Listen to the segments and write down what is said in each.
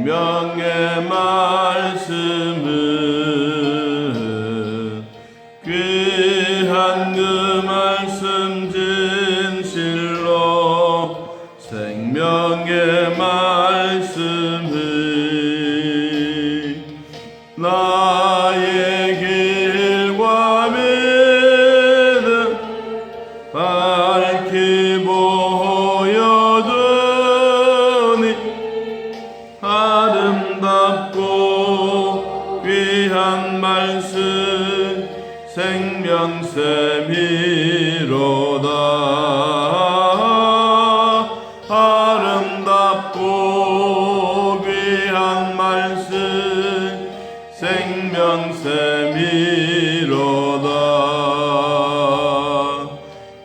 생명의 말씀은 귀한 그 말씀 진실로 생명의 말씀은 나의 길과 믿음 밝히 보여주니 아름답고 귀한 말씀 생명샘이로다. 아름답고 귀한 말씀 생명샘이로다.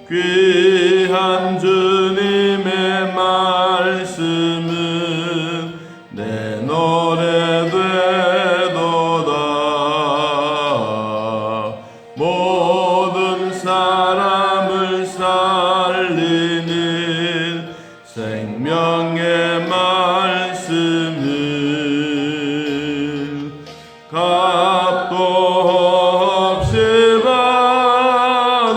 귀한 주님의 말씀은 내 노래 되도다. 모든 사람을 살리는 생명의 말씀은 값도 없이 받아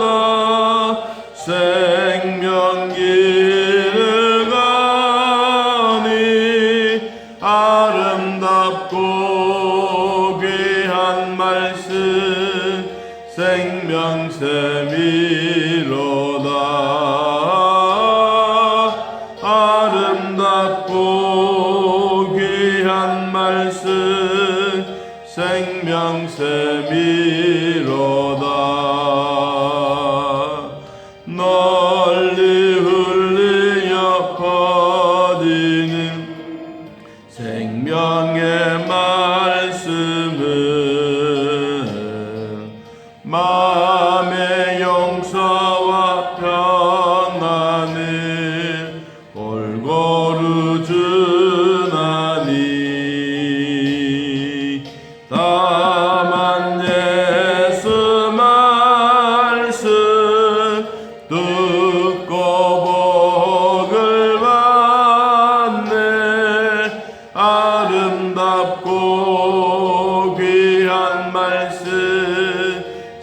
생명길을 가니 아름답고 귀한 말씀 생명샘이로다. 아름답고 귀한 말씀 생명샘이로다. 널리 흘리어 퍼지는 생명의 말씀은 마음의 용서와 평안을 골고루 주나니 다만 예수 말씀 듣고 복을 받네. 아름답고 귀한 말씀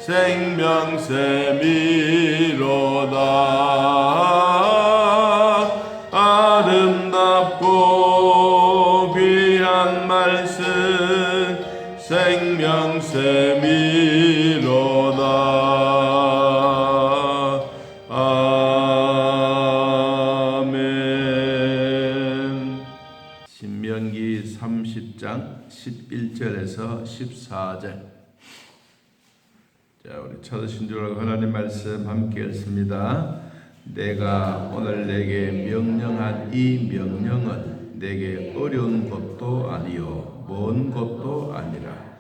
생명샘이로다. 아름답고 귀한 말씀 생명샘이로다. 아멘. 신명기 30장 11절에서 14절. 자, 우리 찾으신 줄 알고 하나님 말씀 함께 읽습니다. 내가 오늘 내게 명령한 이 명령은 내게 어려운 것도 아니요 먼 것도 아니라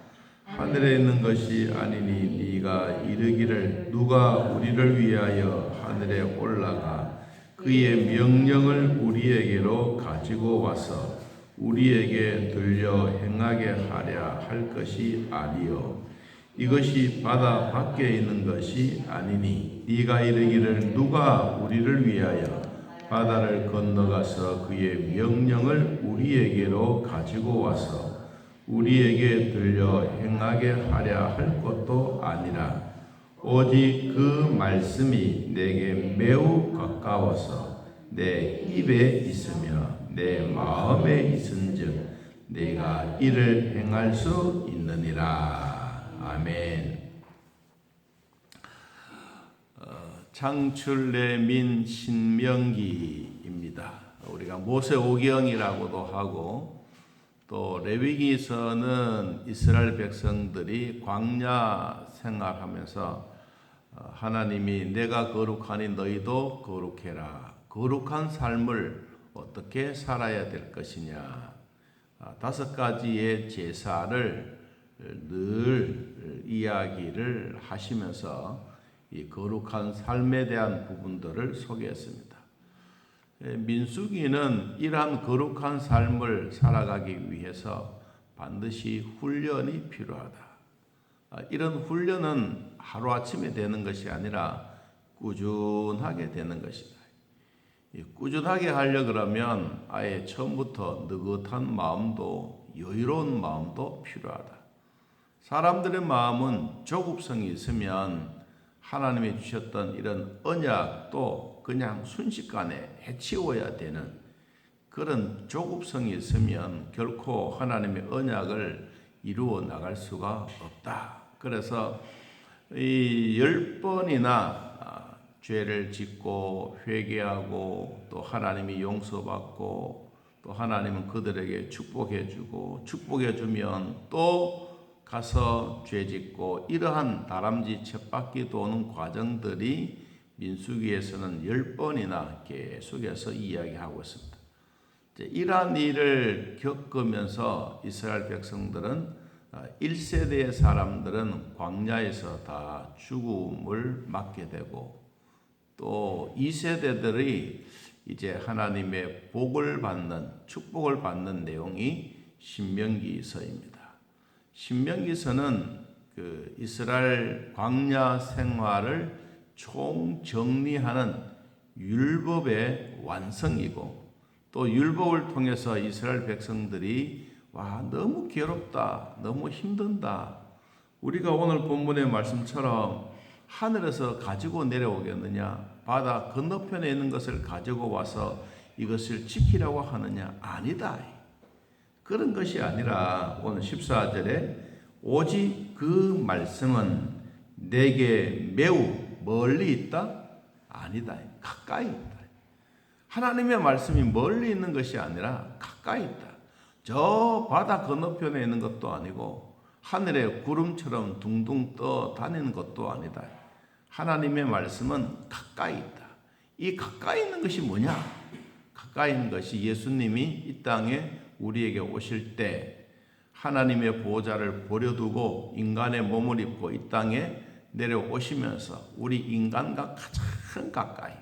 하늘에 있는 것이 아니니 네가 이르기를 누가 우리를 위하여 하늘에 올라가 그의 명령을 우리에게로 가지고 와서 우리에게 들려 행하게 하랴 할 것이 아니요 이것이 바다 밖에 있는 것이 아니니 네가 이르기를 누가 우리를 위하여 바다를 건너가서 그의 명령을 우리에게로 가지고 와서 우리에게 들려 행하게 하랴 할 것도 아니라 오직 그 말씀이 내게 매우 가까워서 내 입에 있으며 내 마음에 있은즉 내가 이를 행할 수 있느니라. 아멘. 창출레민 신명기입니다. 우리가 모세오경이라고도 하고 또 레위기서는 이스라엘 백성들이 광야 생활하면서 하나님이 내가 거룩하니 너희도 거룩해라. 거룩한 삶을 어떻게 살아야 될 것이냐. 5가지의 제사를 늘 이야기를 하시면서 이 거룩한 삶에 대한 부분들을 소개했습니다. 민수기는 이러한 거룩한 삶을 살아가기 위해서 반드시 훈련이 필요하다. 이런 훈련은 하루아침에 되는 것이 아니라 꾸준하게 되는 것이다. 꾸준하게 하려 그러면 아예 처음부터 느긋한 마음도 여유로운 마음도 필요하다. 사람들의 마음은 조급성이 있으면 하나님이 주셨던 이런 언약도 그냥 순식간에 해치워야 되는 그런 조급성이 있으면 결코 하나님의 언약을 이루어 나갈 수가 없다. 그래서 이 10번이나 죄를 짓고 회개하고 또 하나님이 용서받고 또 하나님은 그들에게 축복해주고 축복해주면 또 가서 죄짓고 이러한 다람쥐 쳇바퀴 도는 과정들이 민수기에서는 10번이나 계속해서 이야기하고 있습니다. 이러한 일을 겪으면서 이스라엘 백성들은 1세대의 사람들은 광야에서 다 죽음을 맞게 되고 또 2세대들이 이제 하나님의 복을 받는 축복을 받는 내용이 신명기서입니다. 신명기서는 그 이스라엘 광야 생활을 총정리하는 율법의 완성이고 또 율법을 통해서 이스라엘 백성들이 와 너무 괴롭다, 너무 힘든다. 우리가 오늘 본문의 말씀처럼 하늘에서 가지고 내려오겠느냐, 바다 건너편에 있는 것을 가지고 와서 이것을 지키라고 하느냐, 아니다. 그런 것이 아니라 오늘 14절에 오직 그 말씀은 내게 매우 멀리 있다? 아니다. 가까이 있다. 하나님의 말씀이 멀리 있는 것이 아니라 가까이 있다. 저 바다 건너편에 있는 것도 아니고 하늘에 구름처럼 둥둥 떠 다니는 것도 아니다. 하나님의 말씀은 가까이 있다. 이 가까이 있는 것이 뭐냐? 가까이 있는 것이 예수님이 이 땅에 우리에게 오실 때 하나님의 보호자를 버려두고 인간의 몸을 입고 이 땅에 내려오시면서 우리 인간과 가장 가까이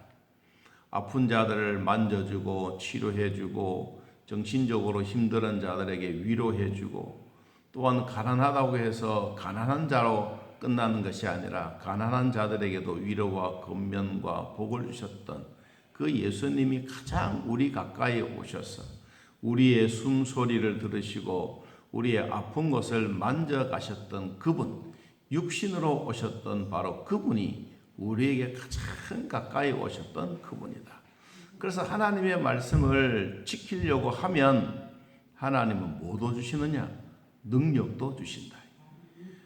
아픈 자들을 만져주고 치료해주고 정신적으로 힘든 자들에게 위로해주고 또한 가난하다고 해서 가난한 자로 끝나는 것이 아니라 가난한 자들에게도 위로와 권면과 복을 주셨던 그 예수님이 가장 우리 가까이 오셔서 우리의 숨소리를 들으시고 우리의 아픈 것을 만져가셨던 그분, 육신으로 오셨던 바로 그분이 우리에게 가장 가까이 오셨던 그분이다. 그래서 하나님의 말씀을 지키려고 하면 하나님은 뭐도 주시느냐? 능력도 주신다.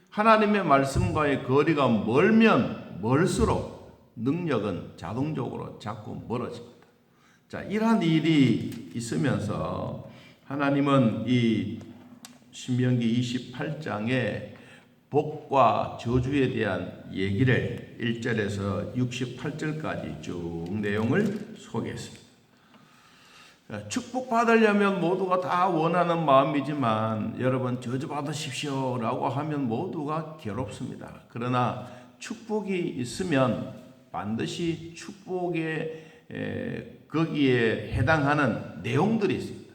하나님의 말씀과의 거리가 멀면 멀수록 능력은 자동적으로 자꾸 멀어집니다. 자, 이러한 일이 있으면서 하나님은 이 신명기 28장에 복과 저주에 대한 얘기를 1절에서 68절까지 쭉 내용을 소개했습니다. 축복받으려면 모두가 다 원하는 마음이지만 여러분 저주받으십시오라고 하면 모두가 괴롭습니다. 그러나 축복이 있으면 반드시 축복에 거기에 해당하는 내용들이 있습니다.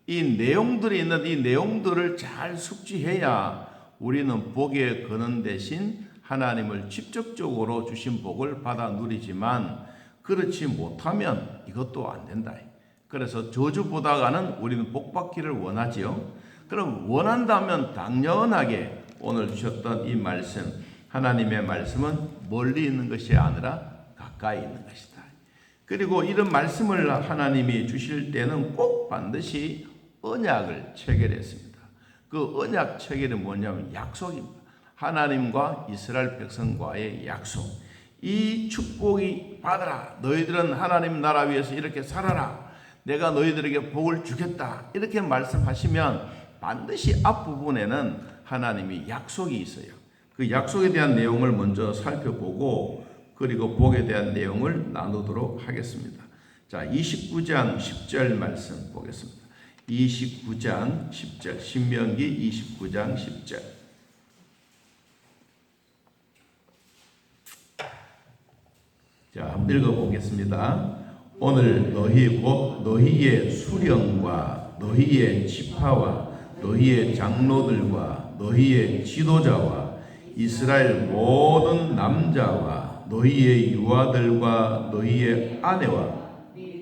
이 내용들이 있는 이 내용들을 잘 숙지해야 우리는 복에 거는 대신 하나님을 직접적으로 주신 복을 받아 누리지만 그렇지 못하면 이것도 안 된다. 그래서 저주보다가는 우리는 복받기를 원하지요. 그럼 원한다면 당연하게 오늘 주셨던 이 말씀, 하나님의 말씀은 멀리 있는 것이 아니라 가까이 있는 것이다. 그리고 이런 말씀을 하나님이 주실 때는 꼭 반드시 언약을 체결했습니다. 그 언약 체결이 뭐냐면 약속입니다. 하나님과 이스라엘 백성과의 약속. 이 축복이 받아라. 너희들은 하나님 나라 위에서 이렇게 살아라. 내가 너희들에게 복을 주겠다. 이렇게 말씀하시면 반드시 앞부분에는 하나님이 약속이 있어요. 그 약속에 대한 내용을 먼저 살펴보고 그리고 복에 대한 내용을 나누도록 하겠습니다. 자, 29장 10절 말씀 보겠습니다. 29장 10절, 신명기 29장 10절. 자, 한번 읽어보겠습니다. 오늘 너희 곧 너희의 수령과 너희의 지파와 너희의 장로들과 너희의 지도자와 이스라엘 모든 남자와 너희의 유아들과 너희의 아내와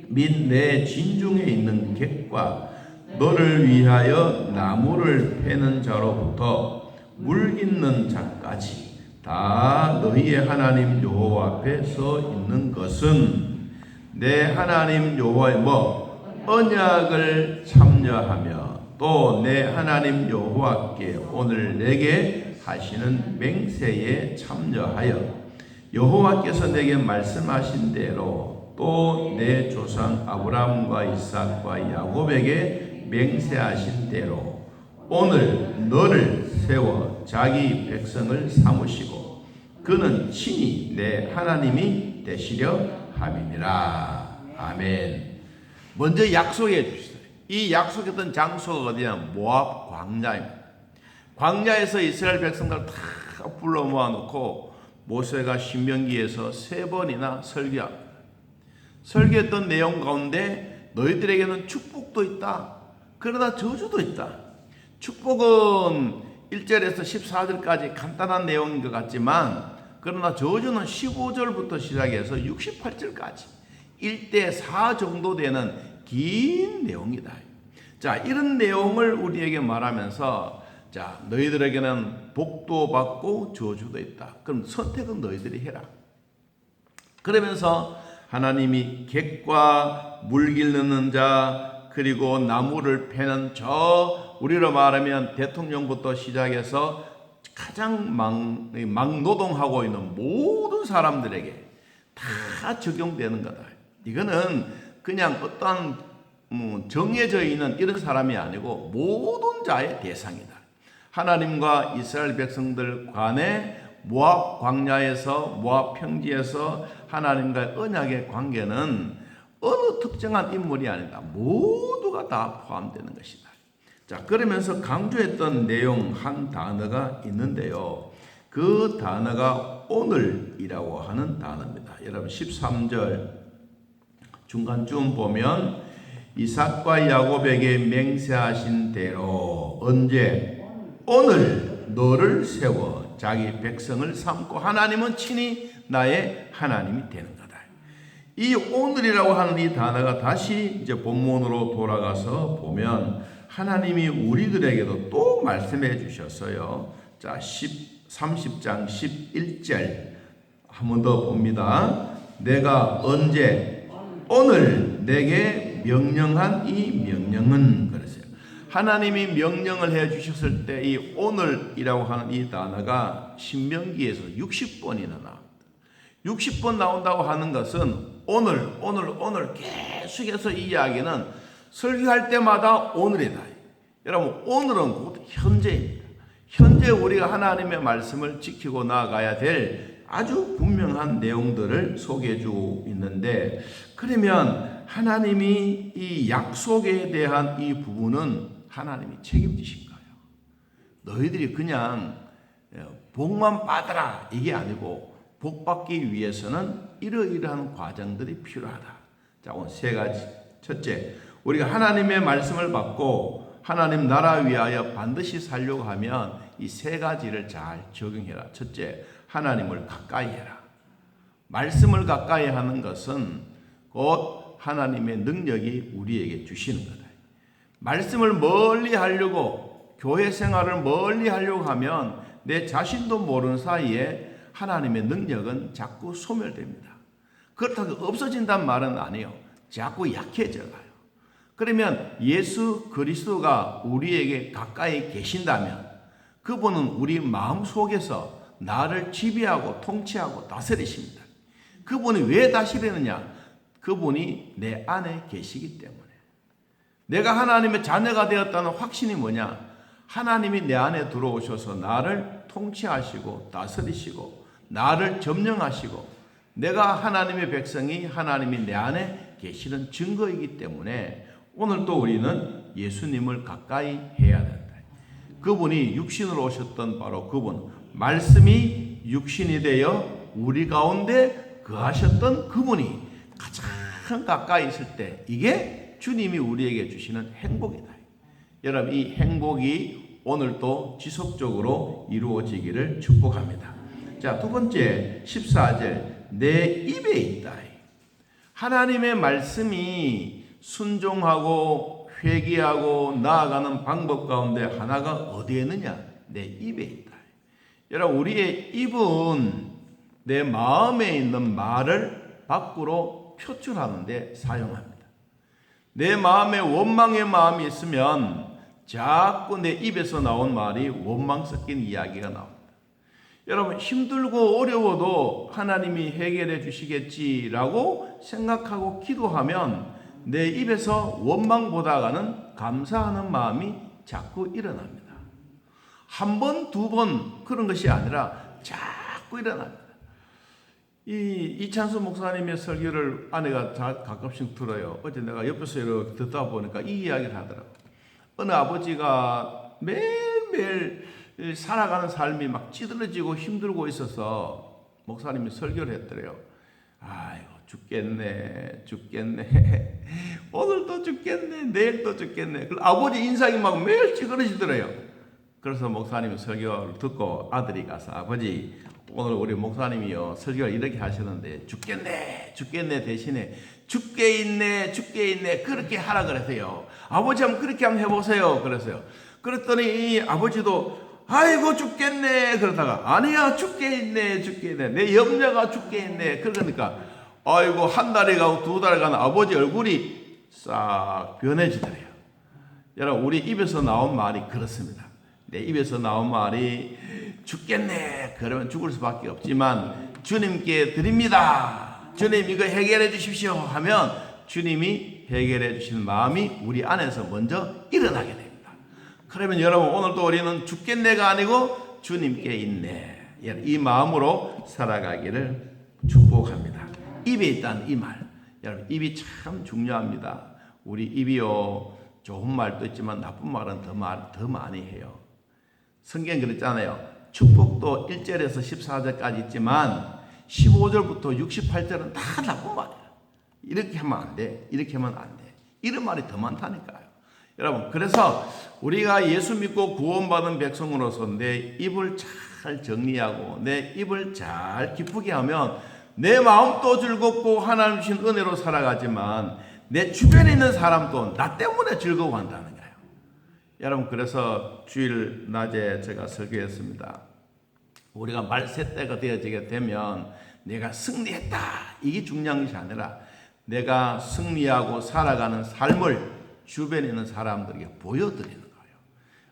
및 내 진중에 있는 객과 너를 위하여 나무를 패는 자로부터 물 깃는 자까지 다 너희의 하나님 여호와 앞에 서 있는 것은 내 하나님 여호와의 언약을 참여하며 또 내 하나님 여호와께 오늘 내게 하시는 맹세에 참여하여 여호와께서 내게 말씀하신 대로 또 내 조상 아브라함과 이삭과 야곱에게 맹세하신 대로 오늘 너를 세워 자기 백성을 삼으시고 그는 친히 내 하나님이 되시려 함이니라. 아멘. 먼저 약속해 주시다. 이 약속했던 장소가 어디냐? 모압 광야입니다. 광야에서 이스라엘 백성들 다 불러 모아놓고 모세가 신명기에서 3번이나 설교합니다. 설교했던 내용 가운데 너희들에게는 축복도 있다. 그러나 저주도 있다. 축복은 1절에서 14절까지 간단한 내용인 것 같지만 그러나 저주는 15절부터 시작해서 68절까지 1대4 정도 되는 긴 내용이다. 자, 이런 내용을 우리에게 말하면서 자, 너희들에게는 복도 받고 저주도 있다. 그럼 선택은 너희들이 해라. 그러면서 하나님이 객과 물 기르는 자 그리고 나무를 패는 저 우리로 말하면 대통령부터 시작해서 가장 막노동하고 있는 모든 사람들에게 다 적용되는 거다. 이거는 그냥 어떠한 정해져 있는 이런 사람이 아니고 모든 자의 대상이다. 하나님과 이스라엘 백성들 간에 모압 광야에서 모압 평지에서 하나님과의 언약의 관계는 어느 특정한 인물이 아니다. 모두가 다 포함되는 것이다. 자, 그러면서 강조했던 내용 한 단어가 있는데요. 그 단어가 오늘이라고 하는 단어입니다. 여러분 13절 중간쯤 보면 이삭과 야곱에게 맹세하신 대로 언제? 오늘 너를 세워 자기 백성을 삼고 하나님은 친히 나의 하나님이 되는 거다. 이 오늘이라고 하는 이 단어가 다시 이제 본문으로 돌아가서 보면 하나님이 우리들에게도 또 말씀해 주셨어요. 자, 30장 11절 한 번 더 봅니다. 내가 언제? 오늘 내게 명령한 이 명령은 그랬어요. 하나님이 명령을 해 주셨을 때 이 오늘이라고 하는 이 단어가 신명기에서 60번이나 나옵니다. 60번 나온다고 하는 것은 오늘 계속해서 이 이야기는 설교할 때마다 오늘이다. 여러분 오늘은 곧 현재입니다. 현재 우리가 하나님의 말씀을 지키고 나아가야 될 아주 분명한 내용들을 소개해 주고 있는데 그러면 하나님이 이 약속에 대한 이 부분은 하나님이 책임지신가요? 너희들이 그냥 복만 받아라 이게 아니고 복 받기 위해서는 이러이러한 과정들이 필요하다. 자, 오늘 3가지. 첫째, 우리가 하나님의 말씀을 받고 하나님 나라 위하여 반드시 살려고 하면 이 3가지를 잘 적용해라. 첫째, 하나님을 가까이 해라. 말씀을 가까이 하는 것은 곧 하나님의 능력이 우리에게 주시는 거다. 말씀을 멀리 하려고 교회 생활을 멀리 하려고 하면 내 자신도 모르는 사이에 하나님의 능력은 자꾸 소멸됩니다. 그렇다고 없어진단 말은 아니에요. 자꾸 약해져가요. 그러면 예수 그리스도가 우리에게 가까이 계신다면 그분은 우리 마음속에서 나를 지배하고 통치하고 다스리십니다. 그분이 왜 다스리느냐? 그분이 내 안에 계시기 때문에. 내가 하나님의 자녀가 되었다는 확신이 뭐냐? 하나님이 내 안에 들어오셔서 나를 통치하시고 다스리시고 나를 점령하시고 내가 하나님의 백성이 하나님이 내 안에 계시는 증거이기 때문에 오늘 또 우리는 예수님을 가까이 해야 된다. 그분이 육신으로 오셨던 바로 그분, 말씀이 육신이 되어 우리 가운데 거하셨던 그분이 가장 가까이 있을 때 이게 주님이 우리에게 주시는 행복이다. 여러분 이 행복이 오늘도 지속적으로 이루어지기를 축복합니다. 자, 두 번째 14절 내 입에 있다. 하나님의 말씀이 순종하고 회개하고 나아가는 방법 가운데 하나가 어디에 있느냐? 내 입에 있다. 여러분, 우리의 입은 내 마음에 있는 말을 밖으로 표출하는 데 사용합니다. 내 마음에 원망의 마음이 있으면 자꾸 내 입에서 나온 말이 원망 섞인 이야기가 나옵니다. 여러분, 힘들고 어려워도 하나님이 해결해 주시겠지라고 생각하고 기도하면 내 입에서 원망보다는 감사하는 마음이 자꾸 일어납니다. 한 번, 두 번 그런 것이 아니라 자꾸 일어납니다. 이찬수 목사님의 설교를 아내가 가끔씩 들어요. 어제 내가 옆에서 이렇게 듣다 보니까 이 이야기를 하더라고요. 어느 아버지가 매일매일 살아가는 삶이 막 찌들어지고 힘들고 있어서 목사님이 설교를 했더래요. 아이고, 죽겠네. 오늘도 죽겠네. 내일도 죽겠네. 아버지 인상이 막 매일 찌그러지더래요. 그래서 목사님이 설교를 듣고 아들이 가서, 아버지, 오늘 우리 목사님이요 설교를 이렇게 하시는데 죽겠네 대신에 죽게 있네 그렇게 하라 그랬어요. 아버지 한번 그렇게 한번 해보세요. 그랬어요. 그랬더니 이 아버지도 아이고 죽겠네 그러다가 아니야 죽게 있네 내 염려가 죽게 있네. 그러니까 아이고 한 달이 가고 두 달이 가는 아버지 얼굴이 싹 변해지더래요. 여러분, 우리 입에서 나온 말이 그렇습니다. 내 입에서 나온 말이 죽겠네 그러면 죽을 수밖에 없지만 주님께 드립니다. 주님 이거 해결해 주십시오 하면 주님이 해결해 주시는 마음이 우리 안에서 먼저 일어나게 됩니다. 그러면 여러분, 오늘도 우리는 죽겠네가 아니고 주님께 있네, 이 마음으로 살아가기를 축복합니다. 입에 있다는 이 말, 여러분, 입이 참 중요합니다. 우리 입이요, 좋은 말도 있지만 나쁜 말은 더 많이 해요. 성경 그랬잖아요. 축복도 1절에서 14절까지 있지만 15절부터 68절은 다 나쁜 말이에요. 이렇게 하면 안 돼. 이렇게 하면 안 돼. 이런 말이 더 많다니까요. 여러분, 그래서 우리가 예수 믿고 구원받은 백성으로서 내 입을 잘 정리하고 내 입을 잘 기쁘게 하면 내 마음도 즐겁고 하나님 주신 은혜로 살아가지만 내 주변에 있는 사람도 나 때문에 즐거워한다는 거예요. 여러분, 그래서 주일 낮에 제가 설교했습니다. 우리가 말세 때가 되어지게 되면 내가 승리했다, 이게 중요한 것이 아니라 내가 승리하고 살아가는 삶을 주변에 있는 사람들에게 보여드리는 거예요.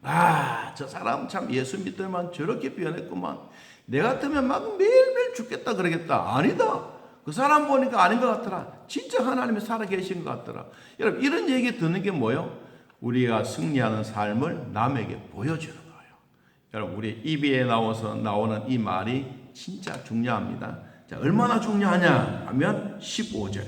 아, 저 사람 참 예수 믿더만 저렇게 변했구만. 내 같으면 막 매일매일 죽겠다 그러겠다. 아니다. 그 사람 보니까 아닌 것 같더라. 진짜 하나님이 살아계신 것 같더라. 여러분, 이런 얘기 듣는 게 뭐예요? 우리가 승리하는 삶을 남에게 보여주는 거예요. 여러분, 우리 입에 나오는 이 말이 진짜 중요합니다. 자, 얼마나 중요하냐 하면 15절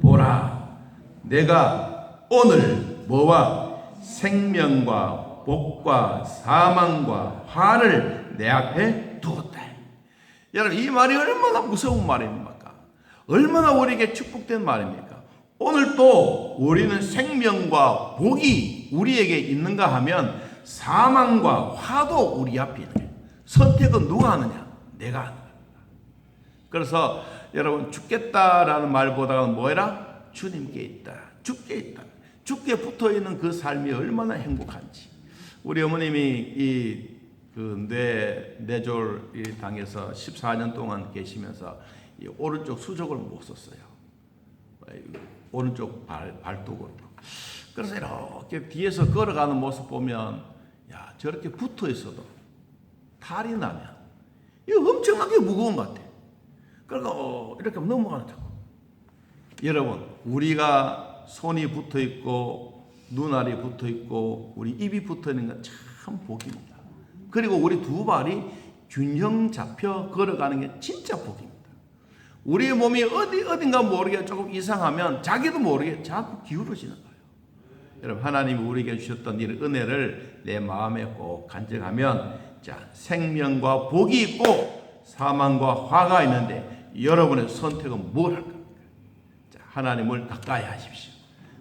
보라, 내가 오늘 뭐와 생명과 복과 사망과 화를 내 앞에 두었다. 여러분, 이 말이 얼마나 무서운 말입니까? 얼마나 우리에게 축복된 말입니까? 오늘 또 우리는 생명과 복이 우리에게 있는가 하면 사망과 화도 우리 앞에 있는 거예요. 선택은 누가 하느냐? 내가 하는 겁니다. 그래서 여러분, 죽겠다라는 말보다는 뭐라? 주님께 있다. 죽게 붙어 있는 그 삶이 얼마나 행복한지. 우리 어머님이 뇌졸 당해서 14년 동안 계시면서 이 오른쪽 수족을 못 썼어요. 오른쪽 발톱으로. 그래서 이렇게 뒤에서 걸어가는 모습 보면, 야, 저렇게 붙어 있어도 탈이 나면 이거 엄청나게 무거운 것 같아. 그러니까 이렇게 넘어가는 거고. 여러분, 우리가 손이 붙어 있고 눈알이 붙어 있고 우리 입이 붙어 있는 건 참 복입니다. 그리고 우리 두 발이 균형 잡혀 걸어가는 게 진짜 복입니다. 우리의 몸이 어딘가 모르게 조금 이상하면 자기도 모르게 자꾸 기울어지는 거예요. 여러분, 하나님이 우리에게 주셨던 이 은혜를 내 마음에 꼭 간직하면, 자, 생명과 복이 있고 사망과 화가 있는데 여러분의 선택은 뭘 할 겁니까? 자, 하나님을 가까이 하십시오.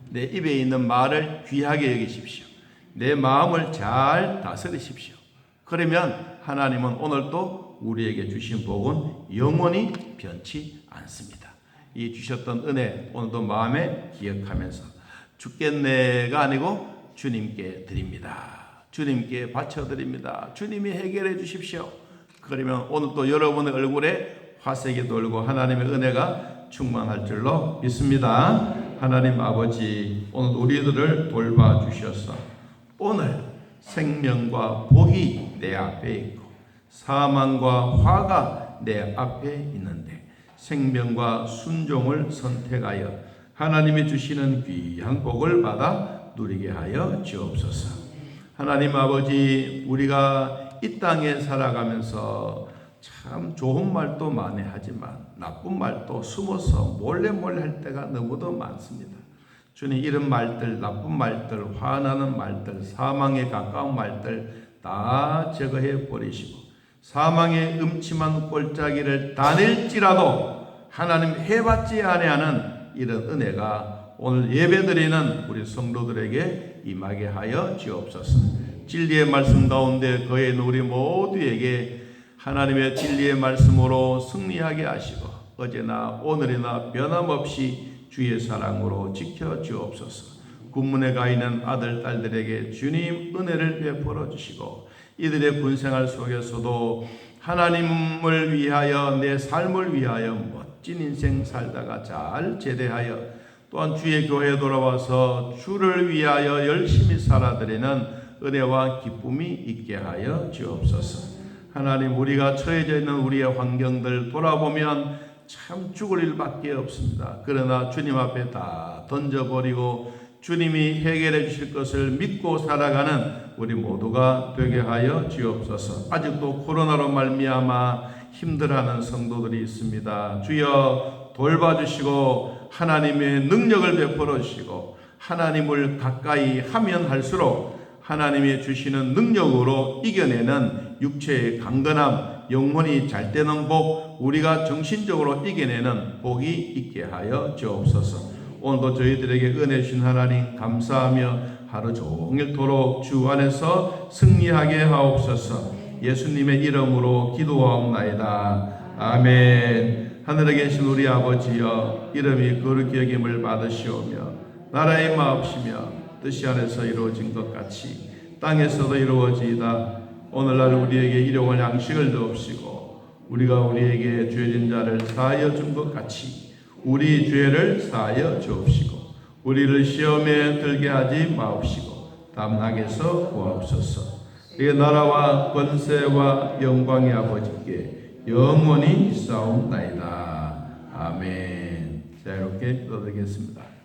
내 입에 있는 말을 귀하게 여기십시오. 내 마음을 잘 다스리십시오. 그러면 하나님은 오늘도 우리에게 주신 복은 영원히 변치 않습니다. 이 주셨던 은혜 오늘도 마음에 기억하면서 죽겠네가 아니고 주님께 드립니다. 주님께 바쳐드립니다. 주님이 해결해 주십시오. 그러면 오늘도 여러분의 얼굴에 화색이 돌고 하나님의 은혜가 충만할 줄로 믿습니다. 하나님 아버지, 오늘 우리들을 돌봐주셔서 오늘 생명과 복이 내 앞에 있고 사망과 화가 내 앞에 있는데 생명과 순종을 선택하여 하나님이 주시는 귀한 복을 받아 누리게 하여 주옵소서. 하나님 아버지, 우리가 이 땅에 살아가면서 참 좋은 말도 많이 하지만 나쁜 말도 숨어서 몰래 할 때가 너무도 많습니다. 주님, 이런 말들, 나쁜 말들, 화나는 말들, 사망에 가까운 말들 다 제거해 버리시고 사망의 음침한 골짜기를 다닐지라도 하나님 해받지 아니하는 이런 은혜가 오늘 예배드리는 우리 성도들에게 임하게 하여 주옵소서. 진리의 말씀 가운데 거해 있는 우리 모두에게 하나님의 진리의 말씀으로 승리하게 하시고 어제나 오늘이나 변함없이 주의 사랑으로 지켜 주옵소서. 군문에 가 있는 아들 딸들에게 주님 은혜를 베풀어 주시고 이들의 군생활 속에서도 하나님을 위하여 내 삶을 위하여 멋진 인생 살다가 잘 제대하여 또한 주의 교회에 돌아와서 주를 위하여 열심히 살아드리는 은혜와 기쁨이 있게 하여 주옵소서. 하나님, 우리가 처해져 있는 우리의 환경들 돌아보면 참 죽을 일밖에 없습니다. 그러나 주님 앞에 다 던져버리고 주님이 해결해 주실 것을 믿고 살아가는 우리 모두가 되게 하여 주옵소서. 아직도 코로나로 말미암아 힘들어하는 성도들이 있습니다. 주여 돌봐주시고 하나님의 능력을 베풀어 주시고 하나님을 가까이 하면 할수록 하나님이 주시는 능력으로 이겨내는 육체의 강건함, 영혼이 잘 되는 복, 우리가 정신적으로 이겨내는 복이 있게 하여 주옵소서. 오늘도 저희들에게 은혜 주신 하나님 감사하며 하루 종일토록 주 안에서 승리하게 하옵소서. 예수님의 이름으로 기도하옵나이다. 아멘. 하늘에 계신 우리 아버지여, 이름이 거룩히 여김을 받으시오며 나라의 마옵시며 뜻이 안에서 이루어진 것 같이 땅에서도 이루어지이다. 오늘날 우리에게 일용할 양식을 주옵시고 우리가 우리에게 죄진 자를 사하여 준 것 같이 우리 죄를 사하여 주옵시고 우리를 시험에 들게 하지 마옵시고 다만 악에서 구하옵소서. 이 나라와 권세와 영광의 아버지께 영원히 싸움나이다. 아멘. 자, 이렇게 기도드리겠습니다.